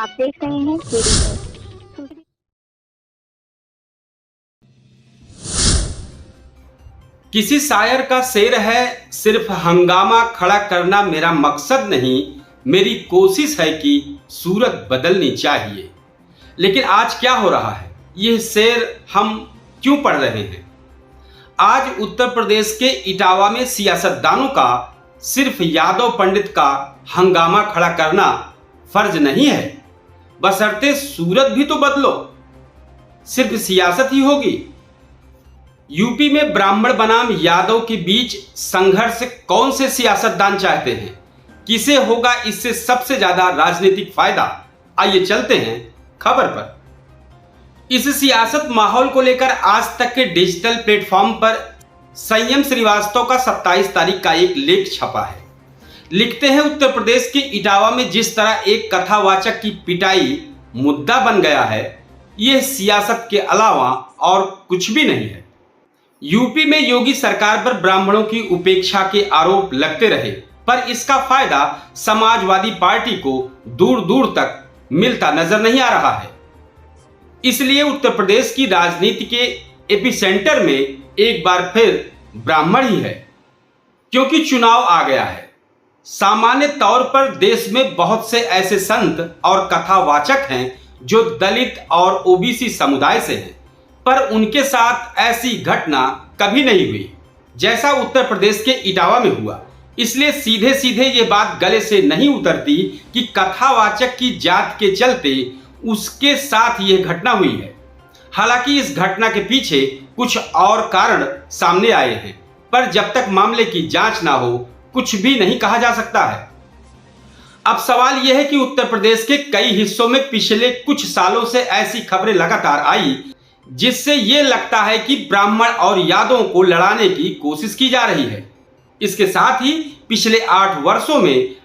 आप देख रहे हैं केडी न्यूज़। किसी शायर का शेर है, सिर्फ हंगामा खड़ा करना मेरा मकसद नहीं, मेरी कोशिश है कि सूरत बदलनी चाहिए। लेकिन आज क्या हो रहा है, यह शेर हम क्यों पढ़ रहे हैं? आज उत्तर प्रदेश के इटावा में सियासतदानों का सिर्फ यादव पंडित का हंगामा खड़ा करना फर्ज नहीं है, बशर्ते सूरत भी तो बदलो। सिर्फ सियासत ही होगी? यूपी में ब्राह्मण बनाम यादव के बीच संघर्ष कौन से सियासतदान चाहते हैं? किसे होगा इससे सबसे ज्यादा राजनीतिक फायदा? आइए चलते हैं खबर पर। इस सियासत माहौल को लेकर आज तक के डिजिटल प्लेटफॉर्म पर संयम श्रीवास्तव का 27 तारीख का एक लेख छपा है। लिखते हैं, उत्तर प्रदेश के इटावा में जिस तरह एक कथावाचक की पिटाई मुद्दा बन गया है, यह सियासत के अलावा और कुछ भी नहीं है। यूपी में योगी सरकार पर ब्राह्मणों की उपेक्षा के आरोप लगते रहे, पर इसका फायदा समाजवादी पार्टी को दूर दूर तक मिलता नजर नहीं आ रहा है। इसलिए उत्तर प्रदेश की राजनीति के एपिसेंटर में एक बार फिर ब्राह्मण ही है, क्योंकि चुनाव आ गया है। सामान्य तौर पर देश में बहुत से ऐसे संत और कथावाचक हैं जो दलित और ओबीसी समुदाय से हैं, पर उनके साथ ऐसी घटना कभी नहीं हुई जैसा उत्तर प्रदेश के इटावा में हुआ। इसलिए सीधे सीधे ये बात गले से नहीं उतरती कि कथावाचक की जात के चलते उसके साथ ये घटना हुई है। हालांकि इस घटना के पीछे कुछ और कारण सामने आए हैं, पर जब तक मामले की जांच ना हो कुछ भी नहीं कहा जा सकता है। अब सवाल यह है कि उत्तर प्रदेश के कई हिस्सों में पिछले कुछ सालों से ऐसी खबरें लगातार आई जिससे यह लगता है कि ब्राह्मण और यादवों को लड़ाने की कोशिश की जा रही है। इसके साथ ही पिछले 8 वर्षों में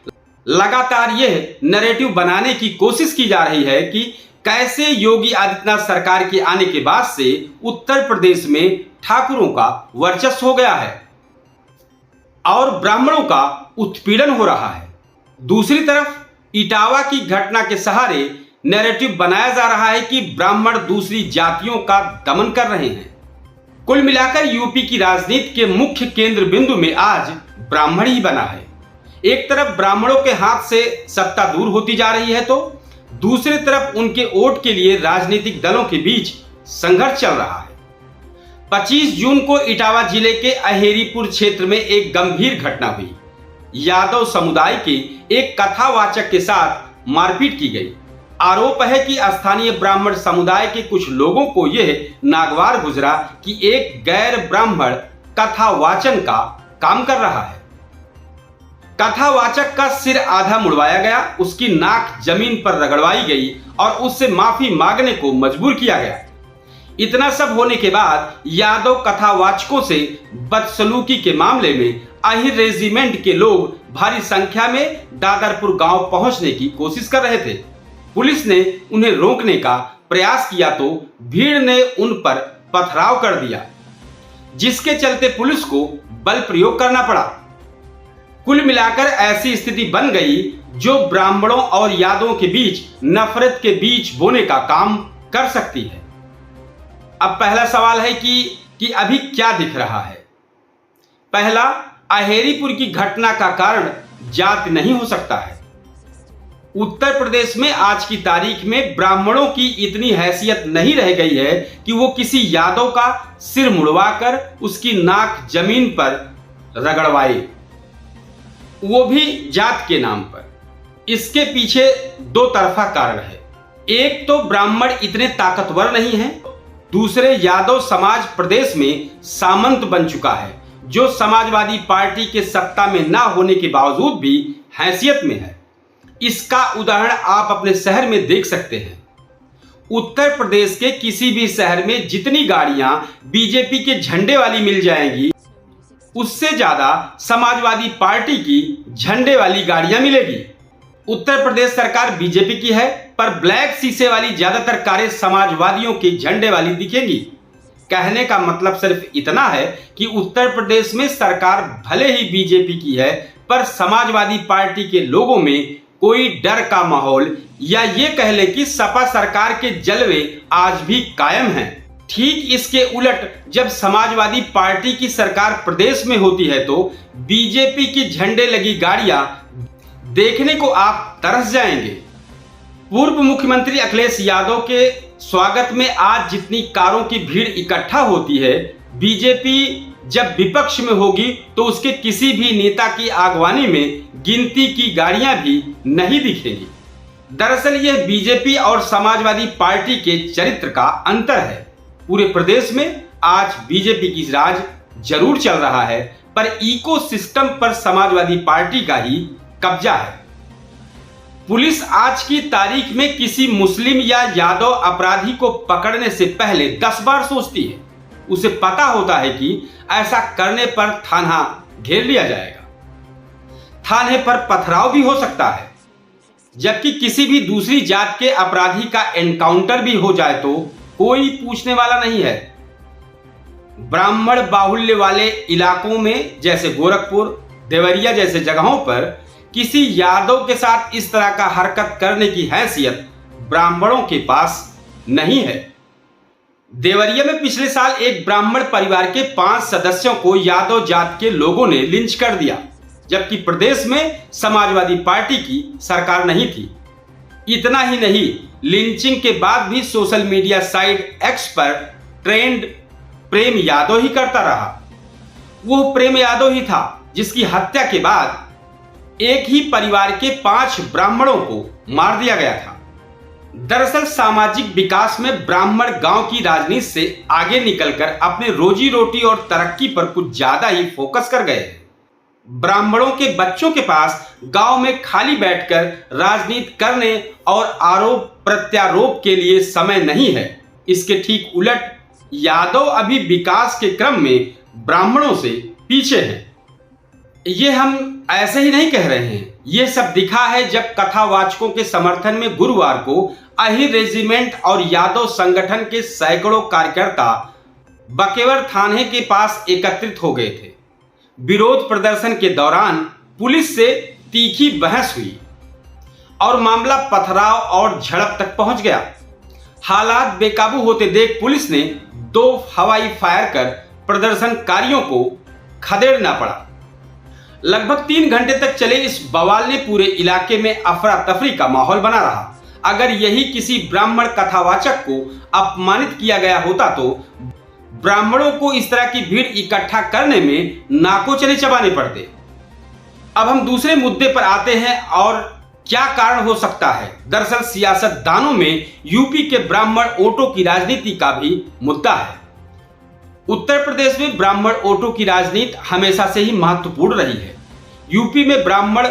लगातार यह नैरेटिव बनाने की कोशिश की जा रही है कि कैसे योगी आदित्यनाथ सरकार के आने के बाद से उत्तर प्रदेश में ठाकुरों का वर्चस्व हो गया है और ब्राह्मणों का उत्पीड़न हो रहा है। दूसरी तरफ इटावा की घटना के सहारे नैरेटिव बनाया जा रहा है कि ब्राह्मण दूसरी जातियों का दमन कर रहे हैं। कुल मिलाकर यूपी की राजनीति के मुख्य केंद्र बिंदु में आज ब्राह्मण ही बना है। एक तरफ ब्राह्मणों के हाथ से सत्ता दूर होती जा रही है, तो दूसरी तरफ उनके वोट के लिए राजनीतिक दलों के बीच संघर्ष चल रहा है। 25 जून को इटावा जिले के अहेरीपुर क्षेत्र में एक गंभीर घटना हुई। यादव समुदाय के एक कथावाचक के साथ मारपीट की गई। आरोप है कि स्थानीय ब्राह्मण समुदाय के कुछ लोगों को यह नागवार गुजरा कि एक गैर ब्राह्मण कथावाचन का काम कर रहा है। कथावाचक का सिर आधा मुड़वाया गया, उसकी नाक जमीन पर रगड़वाई गई और उससे माफी मांगने को मजबूर किया गया। इतना सब होने के बाद यादव कथावाचकों से बदसलूकी के मामले में आहिर रेजिमेंट के लोग भारी संख्या में दादरपुर गांव पहुंचने की कोशिश कर रहे थे। पुलिस ने उन्हें रोकने का प्रयास किया तो भीड़ ने उन पर पथराव कर दिया, जिसके चलते पुलिस को बल प्रयोग करना पड़ा। कुल मिलाकर ऐसी स्थिति बन गई जो ब्राह्मणों और यादवों के बीच नफरत के बीज बोने का काम कर सकती है। अब पहला सवाल है कि अभी क्या दिख रहा है? पहला, अहेरीपुर की घटना का कारण जाति नहीं हो सकता है। उत्तर प्रदेश में आज की तारीख में ब्राह्मणों की इतनी हैसियत नहीं रह गई है कि वो किसी यादव का सिर मुड़वाकर उसकी नाक जमीन पर रगड़वाए, वो भी जात के नाम पर। इसके पीछे दो तरफा कारण है। एक तो ब्राह्मण इतने ताकतवर नहीं है, दूसरे यादव समाज प्रदेश में सामंत बन चुका है, जो समाजवादी पार्टी के सत्ता में ना होने के बावजूद भी हैसियत में है। इसका उदाहरण आप अपने शहर में देख सकते हैं। उत्तर प्रदेश के किसी भी शहर में जितनी गाड़ियां बीजेपी के झंडे वाली मिल जाएंगी, उससे ज्यादा समाजवादी पार्टी की झंडे वाली गाड़ियां मिलेगी। उत्तर प्रदेश सरकार बीजेपी की है, पर ब्लैक शीशे वाली ज्यादातर कारें समाजवादियों के झंडे वाली दिखेंगी। कहने का मतलब सिर्फ इतना है कि उत्तर प्रदेश में सरकार भले ही बीजेपी की है, पर समाजवादी पार्टी के लोगों में कोई डर का माहौल या ये कह ले कि सपा सरकार के जलवे आज भी कायम हैं। ठीक इसके उलट जब समाजवादी पार्टी की सरकार प्रदेश में होती है तो बीजेपी की झंडे लगी गाड़ियां देखने को आप तरस जाएंगे। पूर्व मुख्यमंत्री अखिलेश यादव के स्वागत में आज जितनी कारों की भीड़ इकट्ठा होती है, बीजेपी जब विपक्ष में होगी तो उसके किसी भी नेता की आगवानी में गिनती की गाड़ियां भी नहीं दिखेंगी। दरअसल यह बीजेपी और समाजवादी पार्टी के चरित्र का अंतर है। पूरे प्रदेश में आज बीजेपी की राज जरूर चल रहा है, पर इकोसिस्टम पर समाजवादी पार्टी का ही कब्जा है। पुलिस आज की तारीख में किसी मुस्लिम या यादव अपराधी को पकड़ने से पहले 10 बार सोचती है। उसे पता होता है कि ऐसा करने पर थाना घेर लिया जाएगा, थाने पर पथराव भी हो सकता है, जबकि किसी भी दूसरी जात के अपराधी का एनकाउंटर भी हो जाए तो कोई पूछने वाला नहीं है। ब्राह्मण बाहुल्य वाले इलाकों में जैसे गोरखपुर, देवरिया जैसे जगहों पर किसी यादव के साथ इस तरह का हरकत करने की हैसियत ब्राह्मणों के पास नहीं है। देवरिया में पिछले साल एक ब्राह्मण परिवार के 5 सदस्यों को यादव जात के लोगों ने लिंच कर दिया, जबकि प्रदेश में समाजवादी पार्टी की सरकार नहीं थी। इतना ही नहीं, लिंचिंग के बाद भी सोशल मीडिया साइट एक्स पर ट्रेंड प्रेम यादव ही करता रहा। वो प्रेम यादव ही था जिसकी हत्या के बाद एक ही परिवार के 5 ब्राह्मणों को मार दिया गया था। दरअसल सामाजिक विकास में ब्राह्मण गांव की राजनीति से आगे निकलकर अपने रोजी रोटी और तरक्की पर कुछ ज्यादा ही फोकस कर गए। ब्राह्मणों के बच्चों के पास गांव में खाली बैठकर राजनीति करने और आरोप प्रत्यारोप के लिए समय नहीं है। इसके ठीक उलट यादव अभी विकास के क्रम में ब्राह्मणों से पीछे हैं। ये हम ऐसे ही नहीं कह रहे हैं, ये सब दिखा है जब कथावाचकों के समर्थन में गुरुवार को अहिर रेजिमेंट और यादव संगठन के सैकड़ों कार्यकर्ता बकेवर थाने के पास एकत्रित हो गए थे। विरोध प्रदर्शन के दौरान पुलिस से तीखी बहस हुई और मामला पथराव और झड़प तक पहुंच गया। हालात बेकाबू होते देख पुलिस ने 2 हवाई फायर कर प्रदर्शनकारियों को खदेड़ना पड़ा। लगभग 3 घंटे तक चले इस बवाल ने पूरे इलाके में अफरा तफरी का माहौल बना रहा। अगर यही किसी ब्राह्मण कथावाचक को अपमानित किया गया होता तो ब्राह्मणों को इस तरह की भीड़ इकट्ठा करने में नाको चने चबाने पड़ते। अब हम दूसरे मुद्दे पर आते हैं और क्या कारण हो सकता है। दरअसल सियासतदानों में यूपी के ब्राह्मण वोटों की राजनीति का भी मुद्दा है। उत्तर प्रदेश में ब्राह्मण वोटों की राजनीति हमेशा से ही महत्वपूर्ण रही है। यूपी में ब्राह्मण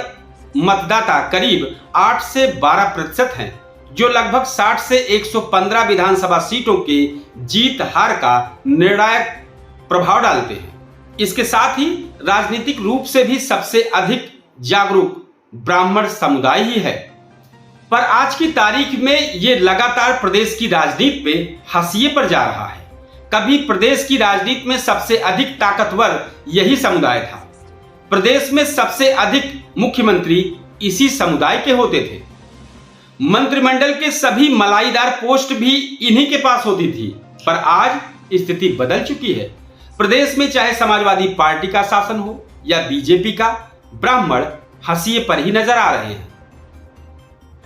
मतदाता करीब 8 से 12% हैं, जो लगभग 60 से 115 विधानसभा सीटों के जीत हार का निर्णायक प्रभाव डालते हैं। इसके साथ ही राजनीतिक रूप से भी सबसे अधिक जागरूक ब्राह्मण समुदाय ही है। पर आज की तारीख में ये लगातार प्रदेश की राजनीति पे हाशिए पर जा रहा है। कभी प्रदेश की राजनीति में सबसे अधिक ताकतवर यही समुदाय था। प्रदेश में सबसे अधिक मुख्यमंत्री इसी समुदाय के होते थे। मंत्रिमंडल के सभी मलाईदार पोस्ट भी इन्हीं के पास होती थी। पर आज स्थिति बदल चुकी है। प्रदेश में चाहे समाजवादी पार्टी का शासन हो या बीजेपी का, ब्राह्मण हाशिए पर ही नजर आ रहे हैं।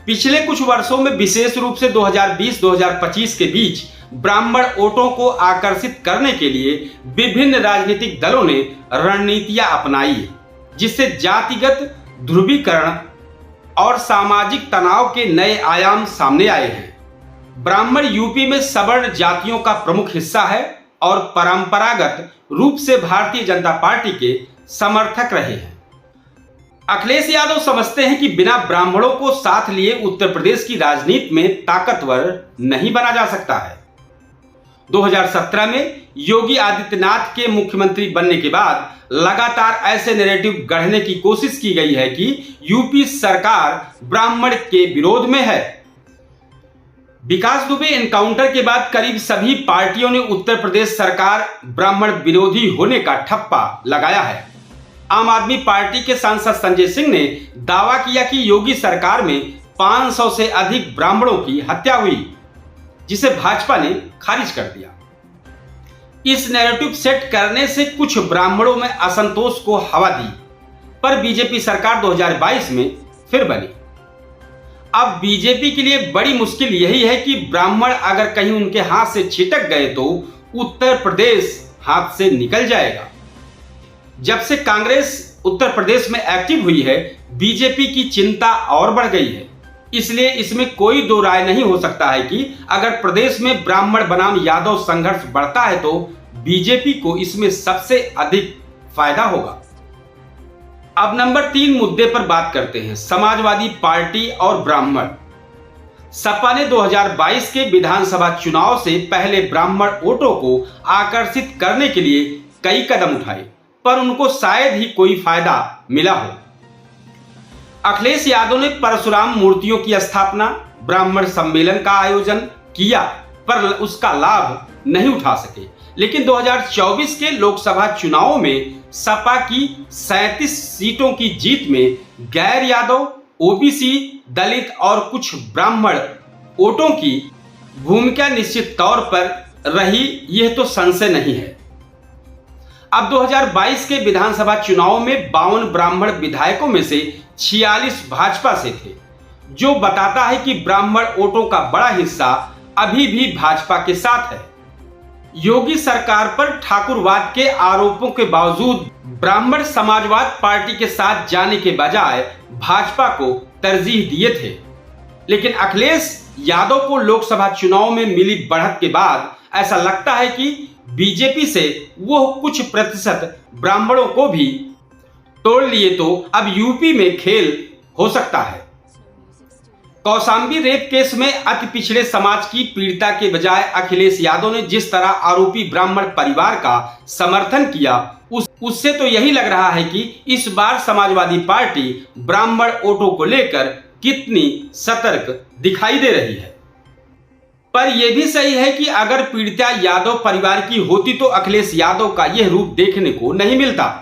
पिछले कुछ वर्षों में विशेष रूप से 2020-2025 के बीच ब्राह्मण वोटों को आकर्षित करने के लिए विभिन्न राजनीतिक दलों ने रणनीतियां अपनाई है, जिससे जातिगत ध्रुवीकरण और सामाजिक तनाव के नए आयाम सामने आए हैं। ब्राह्मण यूपी में सवर्ण जातियों का प्रमुख हिस्सा है और परंपरागत रूप से भारतीय जनता पार्टी के समर्थक रहे हैं। अखिलेश यादव समझते हैं कि बिना ब्राह्मणों को साथ लिए उत्तर प्रदेश की राजनीति में ताकतवर नहीं बना जा सकता है। 2017 में योगी आदित्यनाथ के मुख्यमंत्री बनने के बाद लगातार ऐसे नैरेटिव गढ़ने की कोशिश की गई है कि यूपी सरकार ब्राह्मण के विरोध में है। विकास दुबे एनकाउंटर के बाद करीब सभी पार्टियों ने उत्तर प्रदेश सरकार ब्राह्मण विरोधी होने का ठप्पा लगाया है। आम आदमी पार्टी के सांसद संजय सिंह ने दावा किया कि योगी सरकार में 500 से अधिक ब्राह्मणों की हत्या हुई, जिसे भाजपा ने खारिज कर दिया। इस नैरेटिव सेट करने से कुछ ब्राह्मणों में असंतोष को हवा दी, पर बीजेपी सरकार 2022 में फिर बनी। अब बीजेपी के लिए बड़ी मुश्किल यही है कि ब्राह्मण अगर कहीं उनके हाथ से छिटक गए तो उत्तर प्रदेश हाथ से निकल जाएगा। जब से कांग्रेस उत्तर प्रदेश में एक्टिव हुई है, बीजेपी की चिंता और बढ़ गई है। इसलिए इसमें कोई दो राय नहीं हो सकता है कि अगर प्रदेश में ब्राह्मण बनाम यादव संघर्ष बढ़ता है तो बीजेपी को इसमें सबसे अधिक फायदा होगा। अब नंबर 3 मुद्दे पर बात करते हैं, समाजवादी पार्टी और ब्राह्मण। सपा ने 2022 के विधानसभा चुनाव से पहले ब्राह्मण वोटों को आकर्षित करने के लिए कई कदम उठाए, पर उनको शायद ही कोई फायदा मिला हो। अखिलेश यादव ने परशुराम मूर्तियों की स्थापना, ब्राह्मण सम्मेलन का आयोजन किया, पर उसका लाभ नहीं उठा सके। लेकिन 2024 के लोकसभा चुनावों में सपा की 37 सीटों की जीत में गैर यादव, ओबीसी, दलित और कुछ ब्राह्मण वोटों की भूमिका निश्चित तौर पर रही, यह तो संशय नहीं है। अब 2022 के विधानसभा चुनाव में 52 ब्राह्मण विधायकों में से 46 भाजपा से थे, जो बताता है कि ब्राह्मण वोटों का बड़ा हिस्सा अभी भी भाजपा के साथ है। योगी सरकार पर ठाकुरवाद के आरोपों के बावजूद ब्राह्मण समाजवाद पार्टी के साथ जाने के बजाय भाजपा को तरजीह दिए थे। लेकिन अखिलेश यादव को लोकसभा चुनाव में मिली बढ़त के बाद ऐसा लगता है कि बीजेपी से वो कुछ प्रतिशत ब्राह्मणों को भी तोड़ लिए तो अब यूपी में खेल हो सकता है। कौशांबी रेप केस में अति पिछड़े समाज की पीड़िता के बजाय अखिलेश यादव ने जिस तरह आरोपी ब्राह्मण परिवार का समर्थन किया, उससे तो यही लग रहा है कि इस बार समाजवादी पार्टी ब्राह्मण वोटों को लेकर कितनी सतर्क दिखाई दे रही है। पर यह भी सही है कि अगर पीड़िता यादव परिवार की होती तो अखिलेश यादव का यह रूप देखने को नहीं मिलता,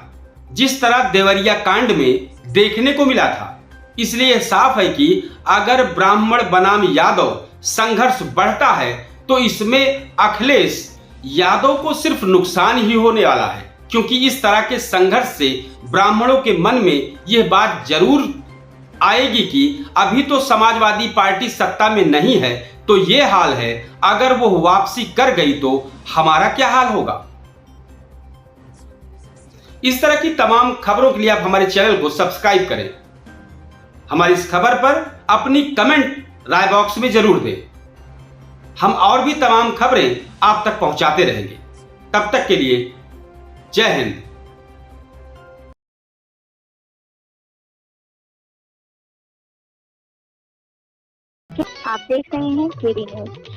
जिस तरह देवरिया कांड में देखने को मिला था। इसलिए साफ है कि अगर ब्राह्मण बनाम यादव संघर्ष बढ़ता है तो इसमें अखिलेश यादव को सिर्फ नुकसान ही होने वाला है, क्योंकि इस तरह के संघर्ष से ब्राह्मणों के मन में यह बात जरूर आएगी कि अभी तो समाजवादी पार्टी सत्ता में नहीं है, तो ये हाल है, अगर वो वापसी कर गई तो हमारा क्या हाल होगा। इस तरह की तमाम खबरों के लिए आप हमारे चैनल को सब्सक्राइब करें। हमारी इस खबर पर अपनी कमेंट राय बॉक्स में जरूर दें। हम और भी तमाम खबरें आप तक पहुंचाते रहेंगे। तब तक के लिए जय हिंद। आप देख रहे हैं केडी न्यूज।